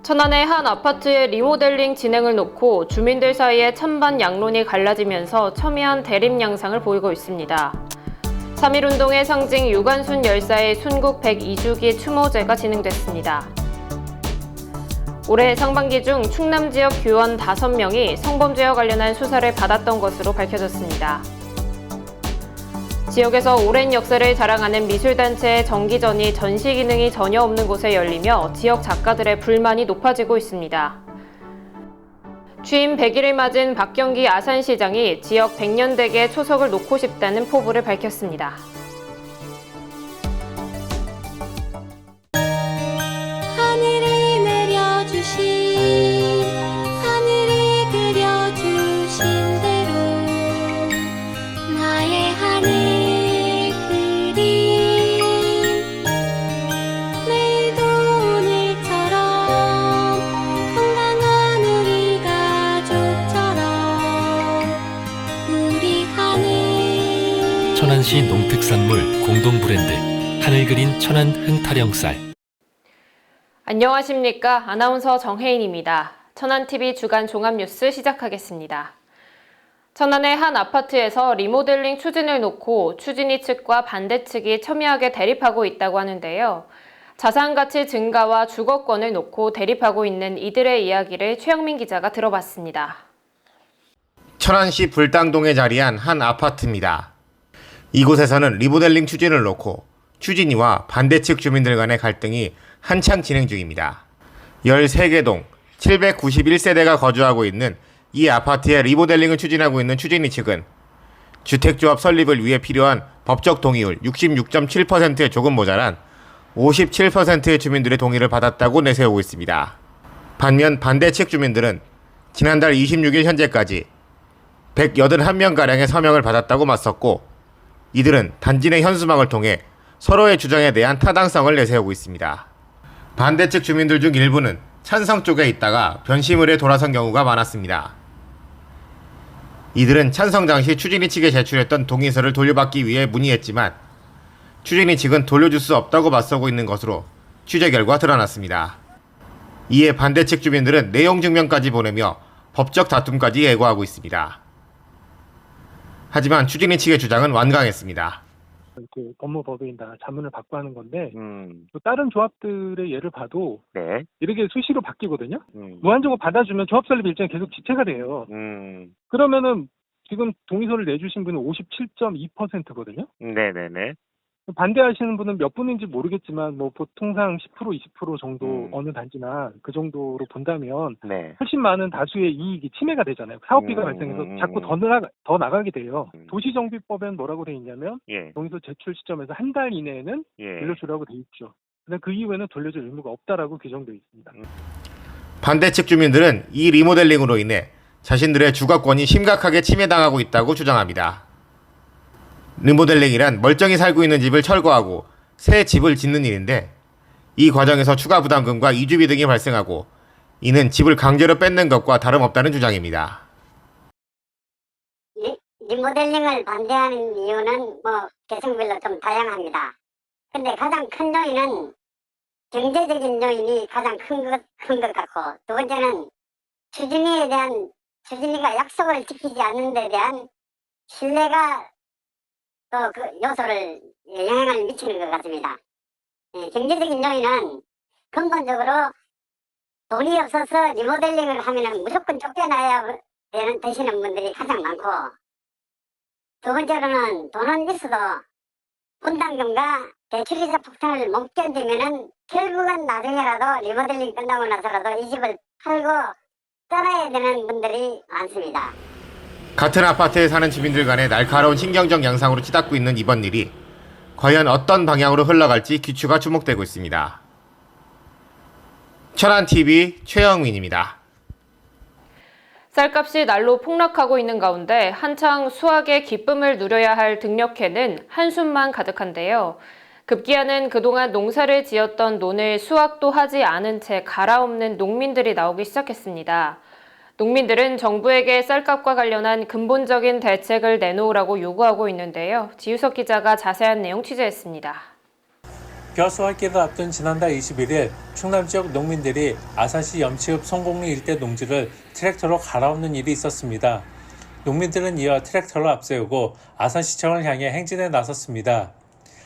천안의 한 아파트의 리모델링 진행을 놓고 주민들 사이에 찬반 양론이 갈라지면서 첨예한 대립 양상을 보이고 있습니다. 3.1운동의 상징 유관순 열사의 순국 102주기 추모제가 진행됐습니다. 올해 상반기 중 충남 지역 교원 5명이 성범죄와 관련한 수사를 받았던 것으로 밝혀졌습니다. 지역에서 오랜 역사를 자랑하는 미술단체의 정기전이 전시 기능이 전혀 없는 곳에 열리며 지역 작가들의 불만이 높아지고 있습니다. 취임 100일을 맞은 박경기 아산시장이 지역 100년대계 초석을 놓고 싶다는 포부를 밝혔습니다. 하늘이 내려주신 하늘이 그려주신 대로 나의 하늘 내일도 오늘처럼 건강한 우리 가족처럼 우리 하늘. 천안시 농특산물 공동 브랜드 하늘그린 천안 흥타령쌀. 안녕하십니까. 아나운서 정혜인입니다. 천안TV 주간 종합뉴스 시작하겠습니다. 천안의 한 아파트에서 리모델링 추진을 놓고 추진위 측과 반대 측이 첨예하게 대립하고 있다고 하는데요. 자산가치 증가와 주거권을 놓고 대립하고 있는 이들의 이야기를 최영민 기자가 들어봤습니다. 천안시 불당동에 자리한 한 아파트입니다. 이곳에서는 리모델링 추진을 놓고 추진위와 반대 측 주민들 간의 갈등이 한창 진행 중입니다. 13개 동 791세대가 거주하고 있는 이 아파트의 리모델링을 추진하고 있는 추진위 측은 주택조합 설립을 위해 필요한 법적 동의율 66.7%에 조금 모자란 57%의 주민들의 동의를 받았다고 내세우고 있습니다. 반면 반대 측 주민들은 지난달 26일 현재까지 181명가량의 서명을 받았다고 맞섰고, 이들은 단지 내 현수막을 통해 서로의 주장에 대한 타당성을 내세우고 있습니다. 반대 측 주민들 중 일부는 찬성 쪽에 있다가 변심을 해 돌아선 경우가 많았습니다. 이들은 찬성 당시 추진위 측에 제출했던 동의서를 돌려받기 위해 문의했지만 추진위 측은 돌려줄 수 없다고 맞서고 있는 것으로 취재 결과 드러났습니다. 이에 반대 측 주민들은 내용 증명까지 보내며 법적 다툼까지 예고하고 있습니다. 하지만 추진위 측의 주장은 완강했습니다. 그 법무법인 다 자문을 받고 하는 건데 또 다른 조합들의 예를 봐도 이렇게 수시로 바뀌거든요. 무한정으로 받아주면 조합 설립 일정이 계속 지체가 돼요. 그러면은 지금 동의서를 내주신 분은 57.2%거든요. 네네네. 반대하시는 분은 몇 분인지 모르겠지만 뭐 보통상 10% 20% 정도 어느 단지나 그 정도로 본다면 네. 훨씬 많은 다수의 이익이 침해가 되잖아요. 사업비가 발생해서 자꾸 더 나가게 돼요. 도시정비법엔 뭐라고 돼 있냐면 동의서 제출 시점에서 한 달 이내에는 돌려주라고 돼 있죠. 근데 그 이후에는 돌려줄 의무가 없다라고 규정되어 있습니다. 반대 측 주민들은 이 리모델링으로 인해 자신들의 주거권이 심각하게 침해당하고 있다고 주장합니다. 리모델링이란 멀쩡히 살고 있는 집을 철거하고 새 집을 짓는 일인데, 이 과정에서 추가 부담금과 이주비 등이 발생하고 이는 집을 강제로 뺏는 것과 다름없다는 주장입니다. 리모델링을 반대하는 이유는 계층별로 좀 다양합니다. 근데 가장 큰 요인은 경제적인 요인이 가장 큰 것 같고, 두 번째는 추진위가 약속을 지키지 않는 데 대한 신뢰가 또 그 요소를 영향을 미치는 것 같습니다. 경제적인 요인은 근본적으로 돈이 없어서 리모델링을 하면 무조건 쫓겨나야 되시는 분들이 가장 많고, 두 번째로는 돈은 있어도 분담금과 대출이자 폭탄을 못 견디면은 결국은 나중에라도 리모델링 끝나고 나서라도 이 집을 팔고 떠나야 되는 분들이 많습니다. 같은 아파트에 사는 주민들 간의 날카로운 신경적 양상으로 치닫고 있는 이번 일이 과연 어떤 방향으로 흘러갈지 귀추가 주목되고 있습니다. 천안TV 최영민입니다. 쌀값이 날로 폭락하고 있는 가운데 한창 수확의 기쁨을 누려야 할 등력해는 한숨만 가득한데요. 급기야는 그동안 농사를 지었던 논을 수확도 하지 않은 채 갈아엎는 농민들이 나오기 시작했습니다. 농민들은 정부에게 쌀값과 관련한 근본적인 대책을 내놓으라고 요구하고 있는데요. 지유석 기자가 자세한 내용 취재했습니다. 벼수확기를 앞둔 지난달 21일 충남 지역 농민들이 아산시 염치읍 송곡리 일대 농지를 트랙터로 갈아엎는 일이 있었습니다. 농민들은 이어 트랙터를 앞세우고 아산시청을 향해 행진에 나섰습니다.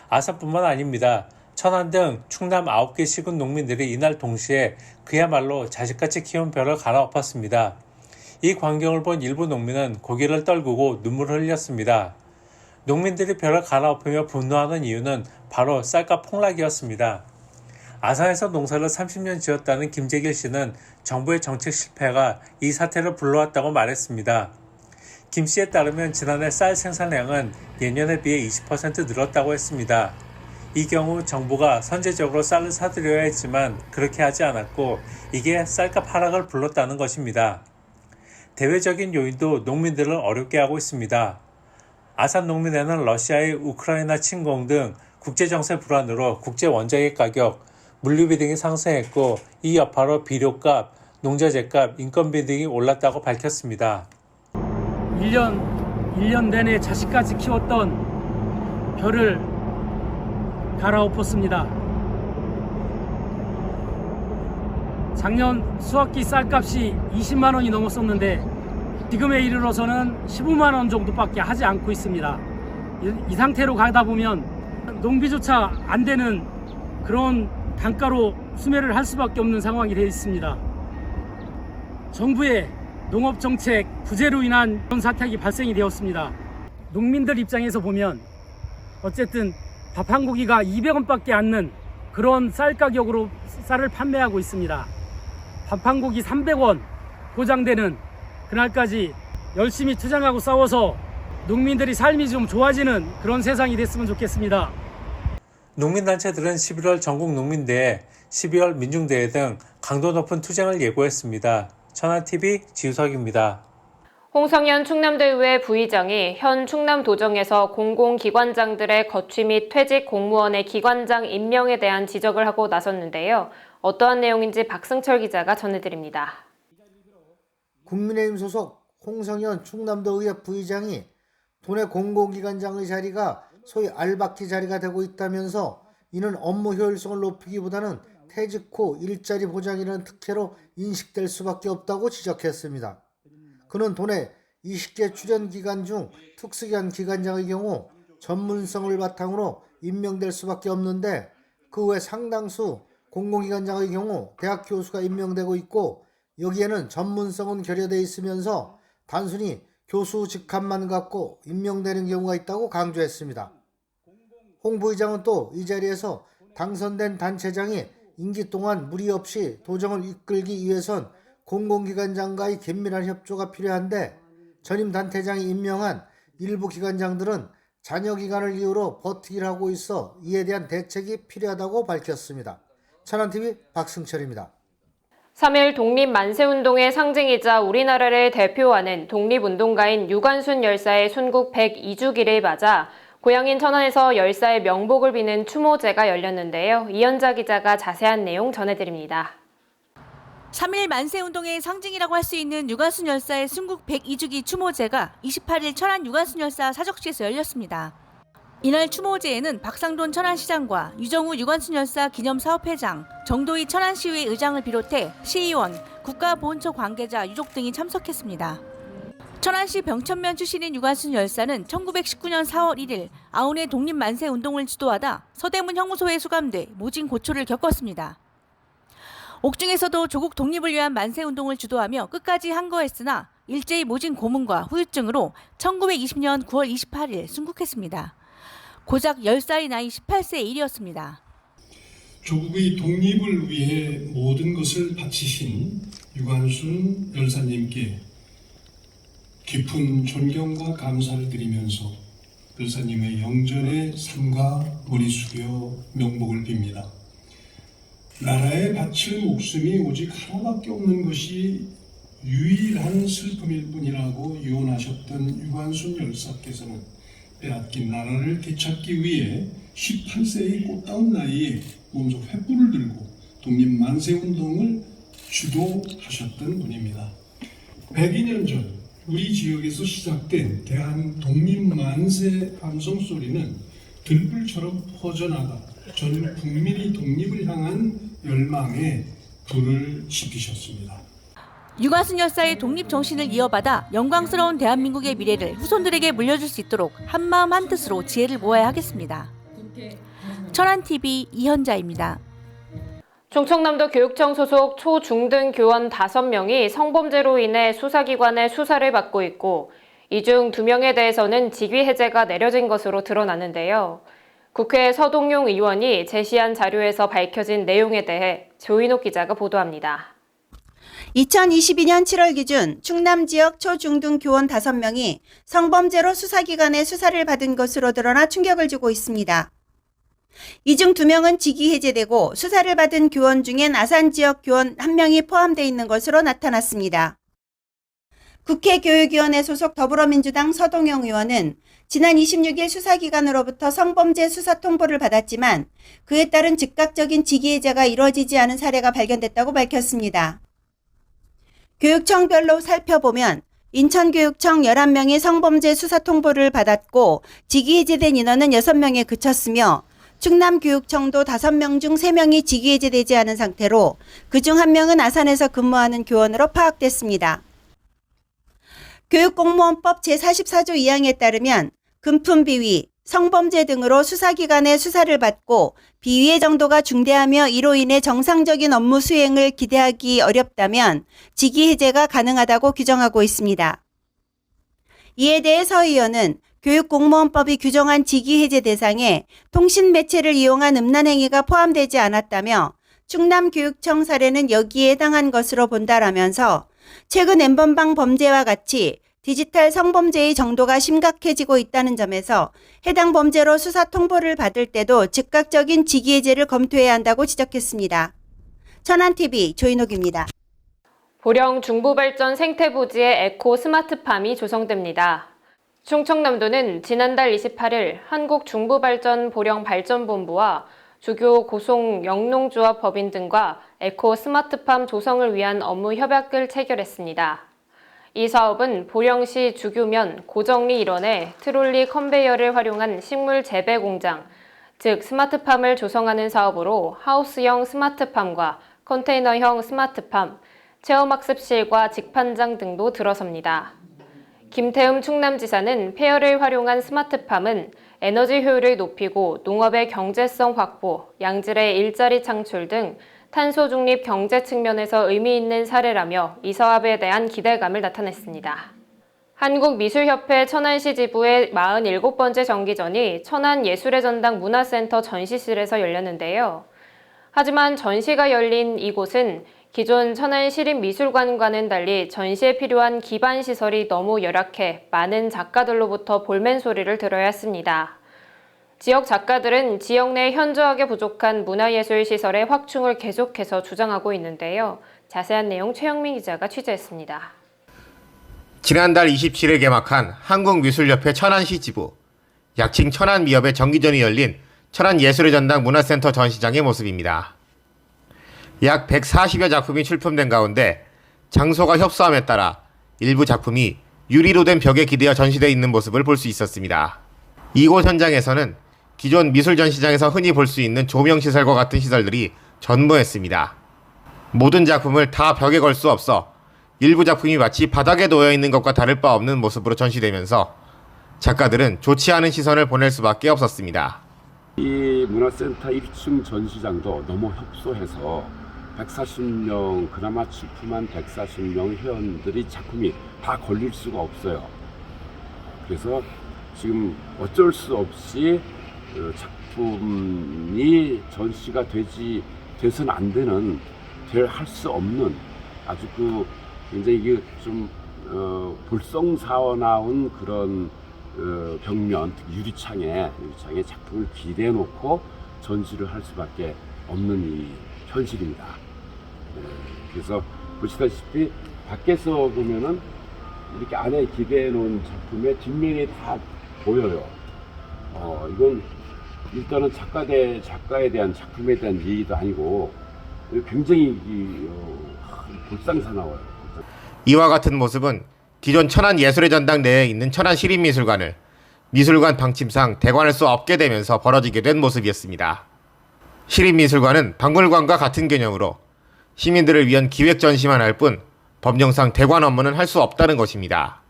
아산뿐만 아닙니다. 천안 등 충남 9개 시군 농민들이 이날 동시에 그야말로 자식같이 키운 벼를 갈아엎었습니다. 이 광경을 본 일부 농민은 고개를 떨구고 눈물을 흘렸습니다. 농민들이 벼를 갈아엎으며 분노하는 이유는 바로 쌀값 폭락이었습니다. 아산에서 농사를 30년 지었다는 김재길 씨는 정부의 정책 실패가 이 사태를 불러왔다고 말했습니다. 김 씨에 따르면 지난해 쌀 생산량은 예년에 비해 20% 늘었다고 했습니다. 이 경우 정부가 선제적으로 쌀을 사들여야 했지만 그렇게 하지 않았고 이게 쌀값 하락을 불렀다는 것입니다. 대외적인 요인도 농민들을 어렵게 하고 있습니다. 아산 농민회는 러시아의 우크라이나 침공 등 국제정세 불안으로 국제 원자재 가격, 물류비 등이 상승했고 이 여파로 비료값, 농자재값, 인건비 등이 올랐다고 밝혔습니다. 1년 내내 자식까지 키웠던 벼를 갈아엎었습니다. 작년 수확기 쌀값이 20만 원이 넘었었는데 지금에 이르러서는 15만 원 정도밖에 하지 않고 있습니다. 이 상태로 가다 보면 농비조차 안 되는 그런 단가로 수매를 할 수밖에 없는 상황이 되어 있습니다. 정부의 농업정책 부재로 인한 그런 사태가 발생이 되었습니다. 농민들 입장에서 보면 어쨌든 밥 한 고기가 200원밖에 않는 그런 쌀 가격으로 쌀을 판매하고 있습니다. 밥 한 고기 300원 보장되는 그날까지 열심히 투쟁하고 싸워서 농민들이 삶이 좀 좋아지는 그런 세상이 됐으면 좋겠습니다. 농민단체들은 11월 전국 농민대회, 12월 민중대회 등 강도 높은 투쟁을 예고했습니다. 천안TV 지우석입니다. 홍성현 충남도의회 부의장이 현 충남도정에서 공공기관장들의 거취 및 퇴직 공무원의 기관장 임명에 대한 지적을 하고 나섰는데요. 어떠한 내용인지 박승철 기자가 전해드립니다. 국민의힘 소속 홍성현 충남도의회 부의장이 도내 공공기관장의 자리가 소위 알바키 자리가 되고 있다면서 이는 업무 효율성을 높이기보다는 퇴직 후 일자리 보장이라는 특혜로 인식될 수밖에 없다고 지적했습니다. 그는 도내 20개 출연 기간 중 특수기관 기관장의 경우 전문성을 바탕으로 임명될 수밖에 없는데 그 외 상당수 공공기관장의 경우 대학 교수가 임명되고 있고 여기에는 전문성은 결여되어 있으면서 단순히 교수 직함만 갖고 임명되는 경우가 있다고 강조했습니다. 홍 부의장은 또 이 자리에서 당선된 단체장이 임기 동안 무리 없이 도정을 이끌기 위해선 공공기관장과의 긴밀한 협조가 필요한데 전임 단체장이 임명한 일부 기관장들은 잔여 기간을 이유로 버티기를 하고 있어 이에 대한 대책이 필요하다고 밝혔습니다. 천안TV 박승철입니다. 3일 독립만세운동의 상징이자 우리나라를 대표하는 독립운동가인 유관순 열사의 순국 102주기를 맞아 고향인 천안에서 열사의 명복을 비는 추모제가 열렸는데요. 이현자 기자가 자세한 내용 전해드립니다. 3일 만세운동의 상징이라고 할 수 있는 유관순 열사의 순국 102주기 추모제가 28일 천안 유관순 열사 사적지에서 열렸습니다. 이날 추모제에는 박상돈 천안시장과 유정우 유관순 열사 기념사업회장, 정도희 천안시의회 의장을 비롯해 시의원, 국가보훈처 관계자, 유족 등이 참석했습니다. 천안시 병천면 출신인 유관순 열사는 1919년 4월 1일 아운의 독립만세운동을 주도하다 서대문 형무소에 수감돼 모진 고초를 겪었습니다. 옥중에서도 조국 독립을 위한 만세운동을 주도하며 끝까지 항거했으나 일제히 모진 고문과 후유증으로 1920년 9월 28일 순국했습니다. 고작 10살이 나이 18세의 일이었습니다. 조국의 독립을 위해 모든 것을 바치신 유관순 열사님께 깊은 존경과 감사를 드리면서 열사님의 영전에 삼가 머리 숙여 명복을 빕니다. 나라에 바칠 목숨이 오직 하나밖에 없는 것이 유일한 슬픔일 뿐이라고 유언하셨던 유관순 열사께서는 빼앗긴 나라를 되찾기 위해 18세의 꽃다운 나이에 몸속 횃불을 들고 독립만세운동을 주도하셨던 분입니다. 102년 전 우리 지역에서 시작된 대한 독립만세 함성소리는 들불처럼 퍼져나가 전 국민의 독립을 향한 열망에 불을 지피셨습니다. 유관순 열사의 독립 정신을 이어받아 영광스러운 대한민국의 미래를 후손들에게 물려줄 수 있도록 한마음 한뜻으로 지혜를 모아야 하겠습니다. 천안TV 이현자입니다. 충청남도 교육청 소속 초, 중 등 교원 5명이 성범죄로 인해 수사기관의 수사를 받고 있고 이 중 2명에 대해서는 직위 해제가 내려진 것으로 드러났는데요. 국회 서동용 의원이 제시한 자료에서 밝혀진 내용에 대해 조인옥 기자가 보도합니다. 2022년 7월 기준 충남 지역 초, 중 등 교원 5명이 성범죄로 수사기관의 수사를 받은 것으로 드러나 충격을 주고 있습니다. 이 중 2명은 직위 해제되고 수사를 받은 교원 중엔 아산 지역 교원 1명이 포함되어 있는 것으로 나타났습니다. 국회 교육위원회 소속 더불어민주당 서동영 의원은 지난 26일 수사기관으로부터 성범죄 수사 통보를 받았지만 그에 따른 즉각적인 직위 해제가 이루어지지 않은 사례가 발견됐다고 밝혔습니다. 교육청별로 살펴보면 인천교육청 11명이 성범죄 수사 통보를 받았고 직위 해제된 인원은 6명에 그쳤으며 충남교육청도 5명 중 3명이 직위 해제되지 않은 상태로 그중 1명은 아산에서 근무하는 교원으로 파악됐습니다. 교육공무원법 제44조 2항에 따르면 금품 비위, 성범죄 등으로 수사기관의 수사를 받고 비위의 정도가 중대하며 이로 인해 정상적인 업무 수행을 기대하기 어렵다면 직위 해제가 가능하다고 규정하고 있습니다. 이에 대해 서 의원은 교육공무원법이 규정한 직위 해제 대상에 통신 매체를 이용한 음란 행위가 포함되지 않았다며 충남교육청 사례는 여기에 해당한 것으로 본다라면서 최근 N번방 범죄와 같이 디지털 성범죄의 정도가 심각해지고 있다는 점에서 해당 범죄로 수사 통보를 받을 때도 즉각적인 직위 해제를 검토해야 한다고 지적했습니다. 천안TV 조인옥입니다. 보령 중부발전 생태부지에 에코 스마트팜이 조성됩니다. 충청남도는 지난달 28일 한국중부발전 보령발전본부와 주교 고송 영농조합 법인 등과 에코 스마트팜 조성을 위한 업무 협약을 체결했습니다. 이 사업은 보령시 주교면 고정리 일원에 트롤리 컨베이어를 활용한 식물 재배 공장, 즉 스마트팜을 조성하는 사업으로 하우스형 스마트팜과 컨테이너형 스마트팜, 체험학습실과 직판장 등도 들어섭니다. 김태흠 충남지사는 폐열을 활용한 스마트팜은 에너지 효율을 높이고 농업의 경제성 확보, 양질의 일자리 창출 등 탄소 중립 경제 측면에서 의미 있는 사례라며 이 사업에 대한 기대감을 나타냈습니다. 한국미술협회 천안시 지부의 47번째 정기전이 천안예술의 전당 문화센터 전시실에서 열렸는데요. 하지만 전시가 열린 이곳은 기존 천안시립미술관과는 달리 전시에 필요한 기반시설이 너무 열악해 많은 작가들로부터 볼멘 소리를 들어야 했습니다. 지역 작가들은 지역 내 현저하게 부족한 문화예술 시설의 확충을 계속해서 주장하고 있는데요. 자세한 내용 최영민 기자가 취재했습니다. 지난달 27일 개막한 한국미술협회 천안시 지부, 약칭 천안미협의 정기전이 열린 천안예술의 전당 문화센터 전시장의 모습입니다. 약 140여 작품이 출품된 가운데 장소가 협소함에 따라 일부 작품이 유리로 된 벽에 기대어 전시되어 있는 모습을 볼 수 있었습니다. 이곳 현장에서는 기존 미술전시장에서 흔히 볼 수 있는 조명시설과 같은 시설들이 전무했습니다. 모든 작품을 다 벽에 걸 수 없어 일부 작품이 마치 바닥에 놓여 있는 것과 다를 바 없는 모습으로 전시되면서 작가들은 좋지 않은 시선을 보낼 수밖에 없었습니다. 이 문화센터 1층 전시장도 너무 협소해서 140명, 그나마 출품한 140명 회원들이 작품이 다 걸릴 수가 없어요. 그래서 지금 어쩔 수 없이 작품이 전시가 돼서는 안 되는, 할 수 없는 아주 굉장히 좀 볼썽사나운 그런 벽면, 유리창에 작품을 기대해 놓고 전시를 할 수밖에 없는 이 현실입니다. 그래서 보시다시피 밖에서 보면은 이렇게 안에 기대해 놓은 작품의 뒷면이 다 보여요. 이건 일단은 작가에 대한, 작품에 대한 예의도 아니고 굉장히 볼썽사나워요. 이와 같은 모습은 기존 천안예술의 전당 내에 있는 천안시립미술관을 미술관 방침상 대관할 수 없게 되면서 벌어지게 된 모습이었습니다. 시립미술관은 박물관과 같은 개념으로 시민들을 위한 기획 전시만 할 뿐 법령상 대관 업무는 할 수 없다는 것입니다.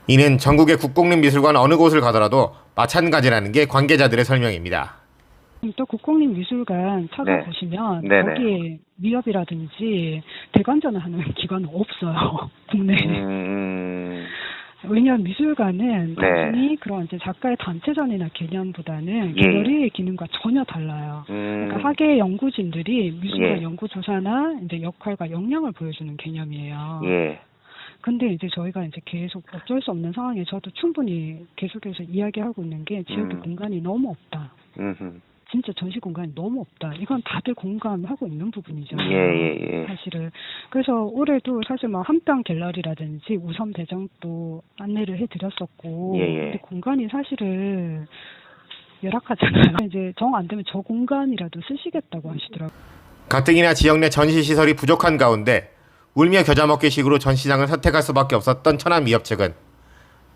이는 전국의 국공립미술관 어느 곳을 가더라도 마찬가지라는 게 관계자들의 설명입니다. 또 국공립미술관 찾아보시면 네네. 거기에 미협이라든지 대관전을 하는 기관은 없어요. 국내에. 왜냐하면 미술관은 단순히 그런 이제 작가의 단체전이나 개념보다는 예. 갤러리의 기능과 전혀 달라요. 그러니까 학예 연구진들이 미술관 예. 연구조사나 이제 역할과 역량을 보여주는 개념이에요. 예. 근데 이제 저희가 이제 계속 어쩔 수 없는 상황에 저도 충분히 계속해서 이야기하고 있는 게 지역의 공간이 너무 없다. 진짜 전시 공간이 너무 없다. 이건 다들 공감하고 있는 부분이잖아요. 예. 사실은. 그래서 올해도 사실 뭐 한평 갤러리라든지 우섬 대정도 안내를 해드렸었고, 근데 공간이 사실은 열악하잖아요. 이제 정 안 되면 저 공간이라도 쓰시겠다고 하시더라고요. 가뜩이나 지역 내 전시 시설이 부족한 가운데 울며 겨자 먹기식으로 전시장을 선택할 수밖에 없었던 천안미협 측은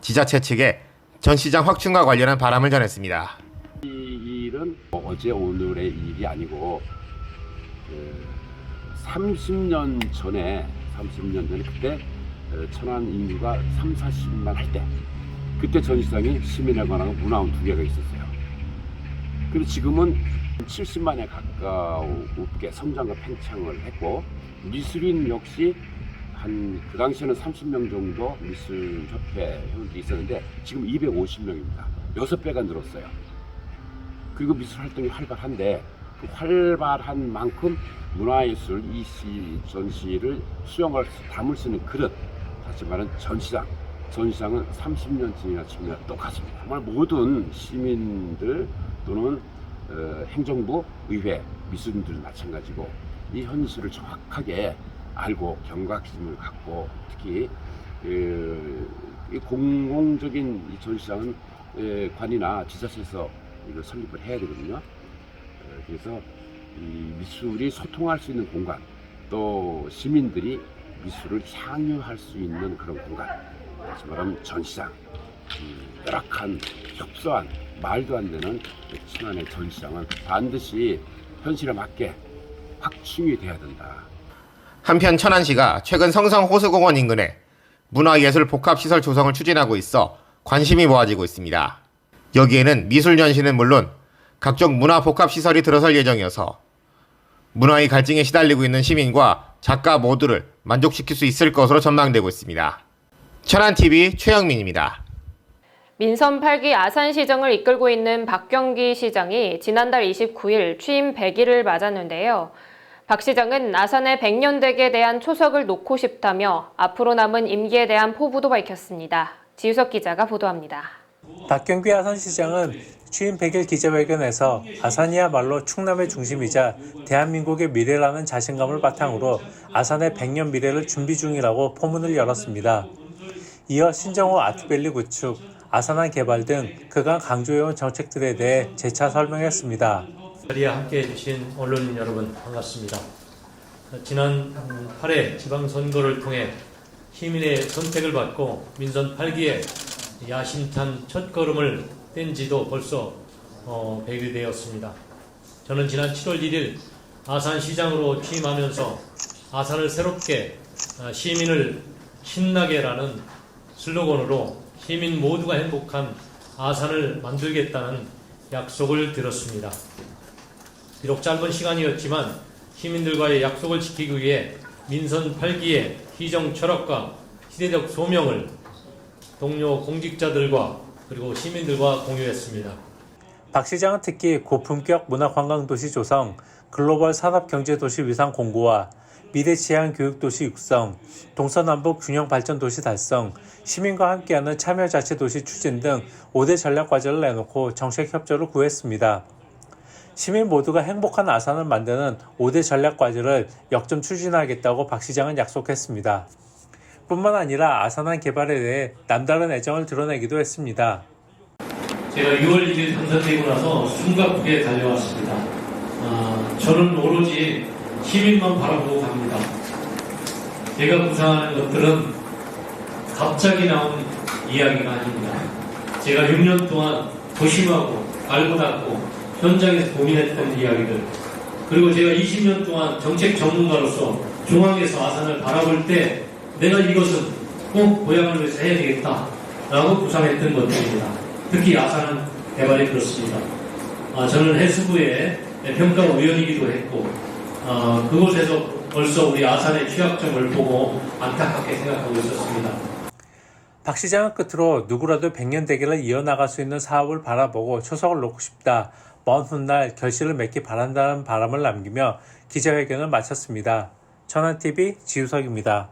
지자체 측에 전시장 확충과 관련한 바람을 전했습니다. 이 일은 어제 오늘의 일이 아니고 30년 전에 그때 천안 인구가 30-40만 할 때 그때 전시장이 시민에 관한 문화원 2개가 있었어요. 그리고 지금은 70만에 가까우게 성장과 팽창을 했고 미술인 역시 그 당시에는 30명 정도 미술협회 회원들이 있었는데 지금 250명입니다. 6배가 늘었어요. 그리고 미술 활동이 활발한데 그 활발한 만큼 문화예술 이 전시를 담을 수 있는 그릇, 다시 말하는 전시장은 30년쯤이나 지금이나 똑같습니다. 정말 모든 시민들 또는 행정부, 의회, 미술인들 마찬가지고 이 현실을 정확하게 알고 경각심을 갖고 특히 이 공공적인 이 전시장은 관이나 지자체에서 이걸 설립을 해야 되거든요. 그래서 이 미술이 소통할 수 있는 공간, 또 시민들이 미술을 향유할 수 있는 그런 공간, 다시 말하면 전시장, 열악한 협소한 말도 안 되는 천안의 전시장은 반드시 현실에 맞게 확충이 돼야 된다. 한편 천안시가 최근 성성 호수공원 인근에 문화예술 복합시설 조성을 추진하고 있어 관심이 모아지고 있습니다. 여기에는 미술 전시는 물론 각종 문화 복합시설이 들어설 예정이어서 문화의 갈증에 시달리고 있는 시민과 작가 모두를 만족시킬 수 있을 것으로 전망되고 있습니다. 천안TV 최영민입니다. 민선 8기 아산시정을 이끌고 있는 박경기 시장이 지난달 29일 취임 100일을 맞았는데요. 박 시장은 아산의 100년대에 대한 초석을 놓고 싶다며 앞으로 남은 임기에 대한 포부도 밝혔습니다. 지우석 기자가 보도합니다. 박경기 아산시장은 취임 100일 기자회견에서 아산이야말로 충남의 중심이자 대한민국의 미래라는 자신감을 바탕으로 아산의 100년 미래를 준비 중이라고 포문을 열었습니다. 이어 신정호 아트밸리 구축, 아산항 개발 등 그간 강조해온 정책들에 대해 재차 설명했습니다. 자리에 함께해 주신 언론인 여러분 반갑습니다. 지난 8회 지방선거를 통해 시민의 선택을 받고 민선 8기에 야심찬 첫걸음을 뗀 지도 벌써 100일 되었습니다. 저는 지난 7월 1일 아산시장으로 취임하면서 아산을 새롭게 시민을 신나게라는 슬로건으로 시민 모두가 행복한 아산을 만들겠다는 약속을 드렸습니다. 비록 짧은 시간이었지만 시민들과의 약속을 지키기 위해 민선 8기의 시정 철학과 시대적 소명을 동료 공직자들과 그리고 시민들과 공유했습니다. 박 시장은 특히 고품격 문화관광도시 조성, 글로벌 산업경제도시 위상 공고화, 미래지향 교육도시 육성, 동서남북 균형발전도시 달성, 시민과 함께하는 참여자치도시 추진 등 5대 전략과제를 내놓고 정책협조를 구했습니다. 시민 모두가 행복한 아산을 만드는 5대 전략과제를 역점 추진하겠다고 박 시장은 약속했습니다. 뿐만 아니라 아산항 개발에 대해 남다른 애정을 드러내기도 했습니다. 제가 6월 1일 당선되고 나서 숨가쁘게 달려왔습니다. 저는 오로지 시민만 바라보고 갑니다. 제가 구상하는 것들은 갑자기 나온 이야기가 아닙니다. 제가 6년 동안 도심하고 알고 닦고 현장에서 고민했던 이야기들, 그리고 제가 20년 동안 정책 전문가로서 중앙에서 아산을 바라볼 때 내가 이것은 꼭 고향을 위해서 해야 되겠다라고 구상했던 것들입니다. 특히 아산은 개발이 그렇습니다. 저는 해수부의 평가위원이기도 했고 그곳에서 벌써 우리 아산의 취약점을 보고 안타깝게 생각하고 있었습니다. 박 시장은 끝으로 누구라도 100년 대계를 이어나갈 수 있는 사업을 바라보고 초석을 놓고 싶다. 먼 훗날 결실을 맺기 바란다는 바람을 남기며 기자회견을 마쳤습니다. 천안TV 지우석입니다.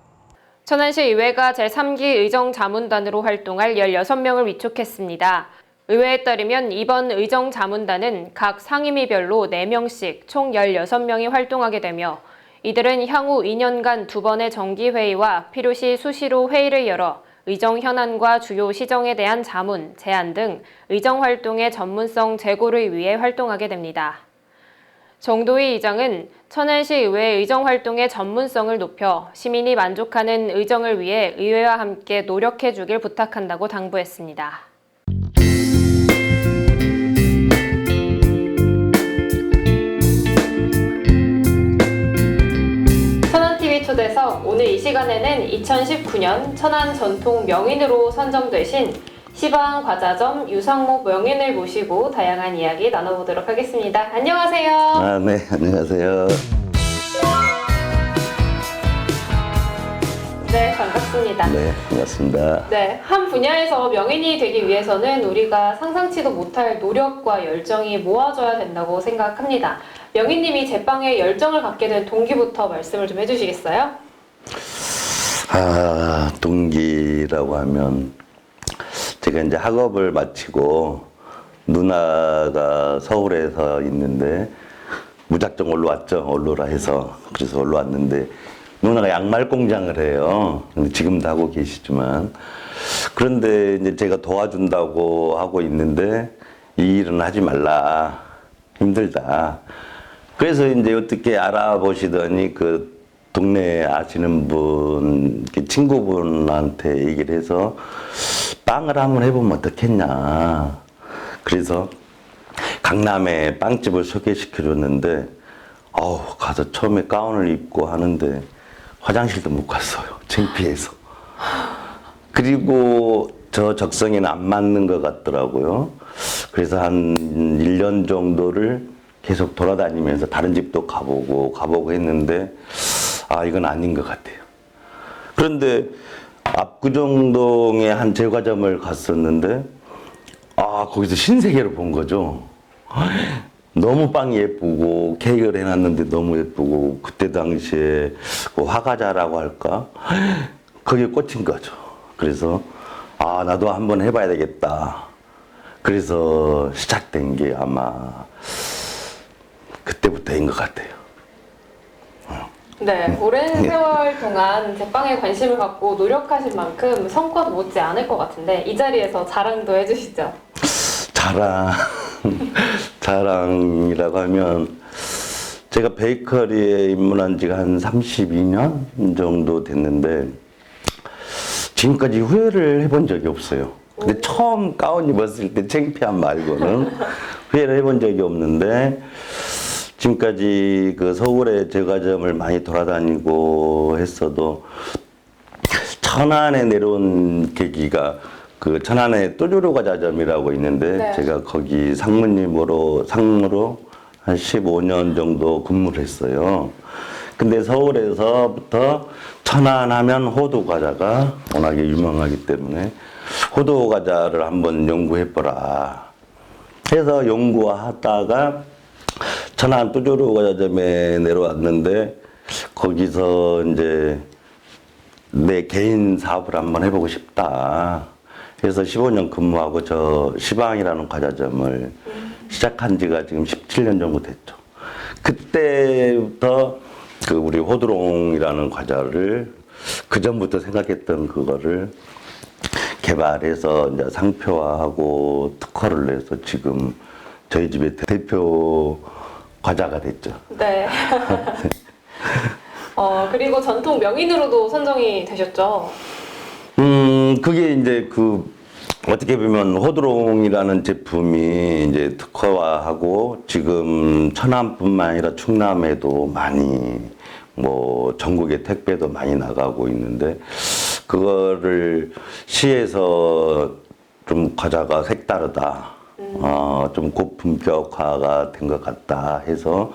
천안시 의회가 제3기 의정자문단으로 활동할 16명을 위촉했습니다. 의회에 따르면 이번 의정자문단은 각 상임위별로 4명씩 총 16명이 활동하게 되며 이들은 향후 2년간 2번의 정기회의와 필요시 수시로 회의를 열어 의정 현안과 주요 시정에 대한 자문, 제안 등 의정 활동의 전문성 제고를 위해 활동하게 됩니다. 정도희 의장은 천안시 의회 의정 활동의 전문성을 높여 시민이 만족하는 의정을 위해 의회와 함께 노력해 주길 부탁한다고 당부했습니다. 천안TV 초대석, 오늘 이 시간에는 2019년 천안 전통 명인으로 선정되신 시방 과자점 유상목 명인을 모시고 다양한 이야기 나눠보도록 하겠습니다. 안녕하세요. 네, 안녕하세요. 네, 반갑습니다. 네, 반갑습니다. 네, 한 분야에서 명인이 되기 위해서는 우리가 상상치도 못할 노력과 열정이 모아져야 된다고 생각합니다. 명인님이 제빵에 열정을 갖게 된 동기부터 말씀을 좀 해주시겠어요? 동기라고 하면 제가 이제 학업을 마치고 누나가 서울에서 있는데 무작정 올라왔죠. 올라오라 해서. 그래서 올라왔는데 누나가 양말 공장을 해요. 지금도 하고 계시지만. 그런데 이제 제가 도와준다고 하고 있는데 이 일은 하지 말라. 힘들다. 그래서 이제 어떻게 알아보시더니 그 동네에 아시는 분, 친구분한테 얘기를 해서 빵을 한번 해보면 어떻겠냐. 그래서 강남에 빵집을 소개시켜줬는데 가서 처음에 가운을 입고 하는데 화장실도 못 갔어요. 창피해서. 그리고 저 적성에는 안 맞는 것 같더라고요. 그래서 한 1년 정도를 계속 돌아다니면서 다른 집도 가보고 했는데 이건 아닌 것 같아요. 그런데 압구정동에 한 제과점을 갔었는데 거기서 신세계를 본 거죠. 너무 빵이 예쁘고 케이크를 해놨는데 너무 예쁘고 그때 당시에 그 화과자라고 할까? 거기에 꽂힌 거죠. 그래서 나도 한번 해봐야 되겠다. 그래서 시작된 게 아마 그때부터인 것 같아요. 네, 오랜 세월 동안 제빵에 관심을 갖고 노력하신 만큼 성과도 못지 않을 것 같은데 이 자리에서 자랑도 해주시죠. 자랑이라고 하면 제가 베이커리에 입문한 지가 한 32년 정도 됐는데 지금까지 후회를 해본 적이 없어요. 근데 처음 가운 입었을 때 창피한 말고는 후회를 해본 적이 없는데 지금까지 그 서울의 제과점을 많이 돌아다니고 했어도 천안에 내려온 계기가 그 천안에 또조로 과자점이라고 있는데 네. 제가 거기 상무로 한 15년 정도 근무를 했어요. 근데 서울에서부터 천안 하면 호두 과자가 워낙에 유명하기 때문에 호두 과자를 한번 연구해보라 해서 연구하다가 천안 또조로 과자점에 내려왔는데 거기서 이제 내 개인 사업을 한번 해보고 싶다 해서 15년 근무하고 저 시방이라는 과자점을 시작한 지가 지금 17년 정도 됐죠. 그때부터 그 우리 호두롱이라는 과자를 그 전부터 생각했던 그거를 개발해서 이제 상표화하고 특허를 내서 지금 저희 집의 대표 과자가 됐죠. 네. 그리고 전통 명인으로도 선정이 되셨죠. 그게 이제 그 어떻게 보면 호두롱이라는 제품이 이제 특허화하고 지금 천안뿐만 아니라 충남에도 많이 뭐 전국에 택배도 많이 나가고 있는데 그거를 시에서 좀 과자가 색다르다. 좀 고품격화가 된 것 같다 해서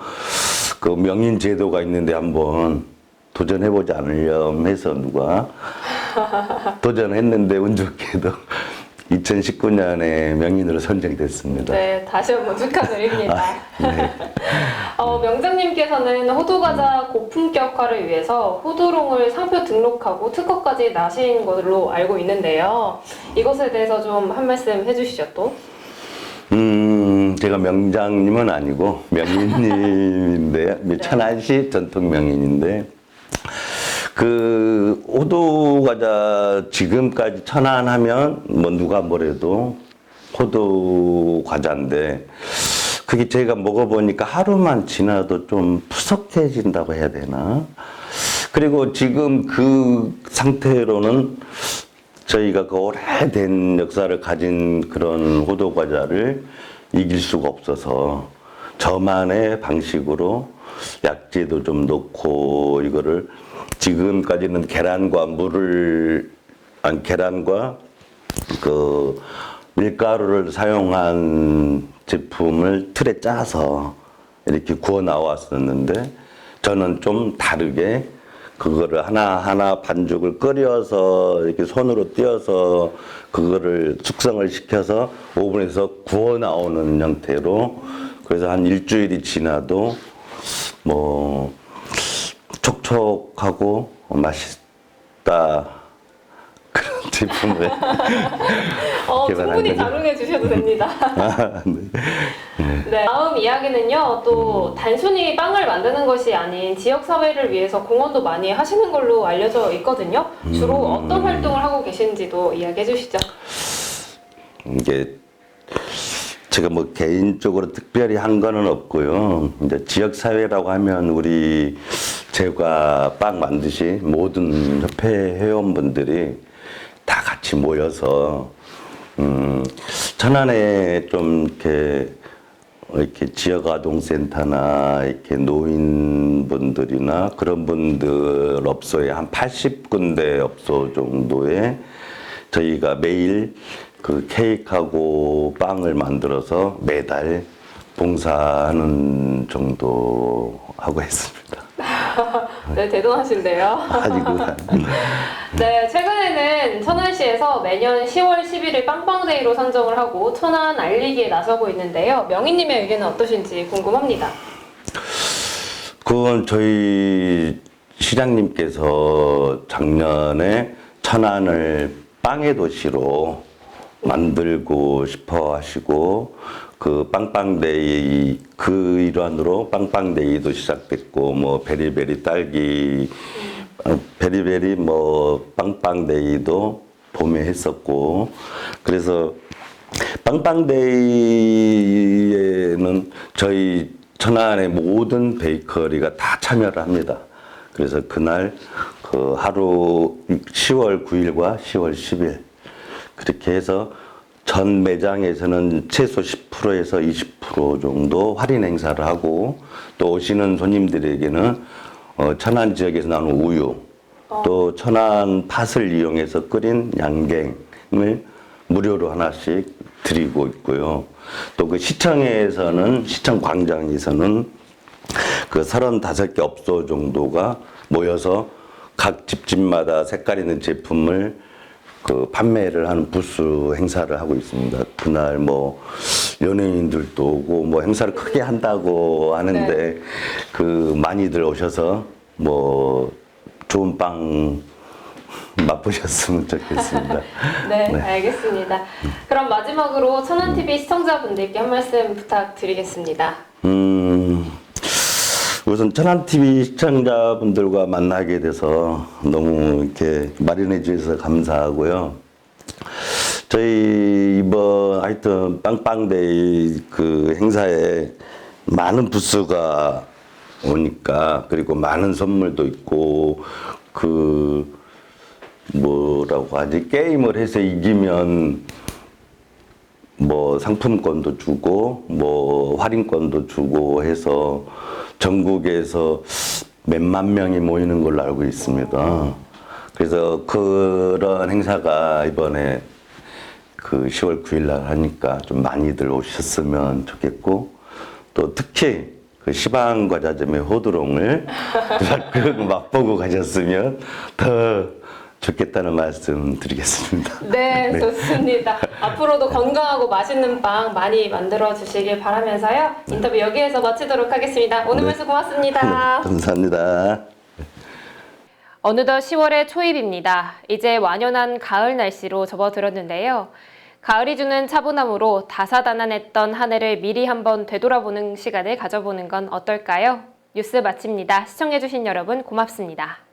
그 명인 제도가 있는데 한번 도전해보지 않으렴 해서 누가 도전했는데 운 좋게도 2019년에 명인으로 선정됐습니다. 네, 다시 한번 축하드립니다. 네. 명장님께서는 호두과자 고품격화를 위해서 호두롱을 상표 등록하고 특허까지 나신 걸로 알고 있는데요. 이것에 대해서 좀 한 말씀 해주시죠, 또. 제가 명장님은 아니고 명인님인데 네. 천안시 전통 명인인데 그 호두 과자 지금까지 천안하면 뭐 누가 뭐래도 호두 과자인데 그게 제가 먹어보니까 하루만 지나도 좀 푸석해진다고 해야 되나? 그리고 지금 그 상태로는 저희가 그 오래된 역사를 가진 그런 호두 과자를 이길 수가 없어서 저만의 방식으로 약재도 좀 넣고 이거를 지금까지는 계란과 그 밀가루를 사용한 제품을 틀에 짜서 이렇게 구워 나왔었는데 저는 좀 다르게 그거를 하나하나 반죽을 끓여서 이렇게 손으로 띄어서 그거를 숙성을 시켜서 오븐에서 구워 나오는 형태로 그래서 한 일주일이 지나도 뭐 촉촉하고 맛있다 그런 제품을 충분히 자랑해 주셔도 됩니다. 네, 다음 이야기는요, 또 단순히 빵을 만드는 것이 아닌 지역사회를 위해서 공헌도 많이 하시는 걸로 알려져 있거든요. 주로 어떤 활동을 하고 계신지도 이야기해 주시죠. 이게 제가 뭐 개인적으로 특별히 한 거는 없고요. 이제 지역사회라고 하면 제가 빵 만드신 모든 협회 회원분들이 다 같이 모여서 천안에 좀 이렇게 지역아동센터나 이렇게 노인분들이나 그런 분들 업소에 한 80군데 업소 정도에 저희가 매일 그 케이크하고 빵을 만들어서 매달 봉사하는 정도 하고 했습니다. 네, 대단하신데요. 네, 최근에는 천안시에서 매년 10월 11일 빵빵데이로 선정을 하고 천안 알리기에 나서고 있는데요. 명희님의 의견은 어떠신지 궁금합니다. 그건 저희 시장님께서 작년에 천안을 빵의 도시로 만들고 싶어 하시고 그 빵빵데이 그 일환으로 빵빵데이도 시작됐고 뭐 베리베리 딸기 베리베리 뭐 빵빵데이도 봄에 했었고 그래서 빵빵데이에는 저희 천안의 모든 베이커리가 다 참여를 합니다. 그래서 그날 그 하루 10월 9일과 10월 10일 그렇게 해서 전 매장에서는 최소 10%에서 20% 정도 할인 행사를 하고 또 오시는 손님들에게는 천안 지역에서 나오는 우유 또 천안 팥을 이용해서 끓인 양갱을 무료로 하나씩 드리고 있고요. 또 그 시청 광장에서는 그 35개 업소 정도가 모여서 각 집집마다 색깔 있는 제품을 그 판매를 하는 부스 행사를 하고 있습니다. 그날 뭐 연예인들도 오고 뭐 행사를 크게 한다고 하는데 네. 그 많이들 오셔서 뭐 좋은 빵 맛보셨으면 좋겠습니다. 네, 알겠습니다. 그럼 마지막으로 천안TV 시청자분들께 한 말씀 부탁드리겠습니다. 우선 천안TV 시청자분들과 만나게 돼서 너무 이렇게 마련해 주셔서 감사하고요. 저희 이번 하여튼 빵빵데이 그 행사에 많은 부스가 오니까 그리고 많은 선물도 있고 그 뭐라고 하지 게임을 해서 이기면 뭐 상품권도 주고 뭐 할인권도 주고 해서 전국에서 몇만 명이 모이는 걸로 알고 있습니다. 그래서 그런 행사가 이번에 그 10월 9일 날 하니까 좀 많이들 오셨으면 좋겠고, 또 특히 그 시방과자점의 호두롱을 맛보고 가셨으면 더 좋겠다는 말씀 드리겠습니다. 네, 좋습니다. 앞으로도 건강하고 맛있는 빵 많이 만들어 주시길 바라면서요. 인터뷰 여기에서 마치도록 하겠습니다. 오늘 말씀 고맙습니다. 감사합니다. 어느덧 10월의 초입입니다. 이제 완연한 가을 날씨로 접어들었는데요. 가을이 주는 차분함으로 다사다난했던 한 해를 미리 한번 되돌아보는 시간을 가져보는 건 어떨까요? 뉴스 마칩니다. 시청해주신 여러분 고맙습니다.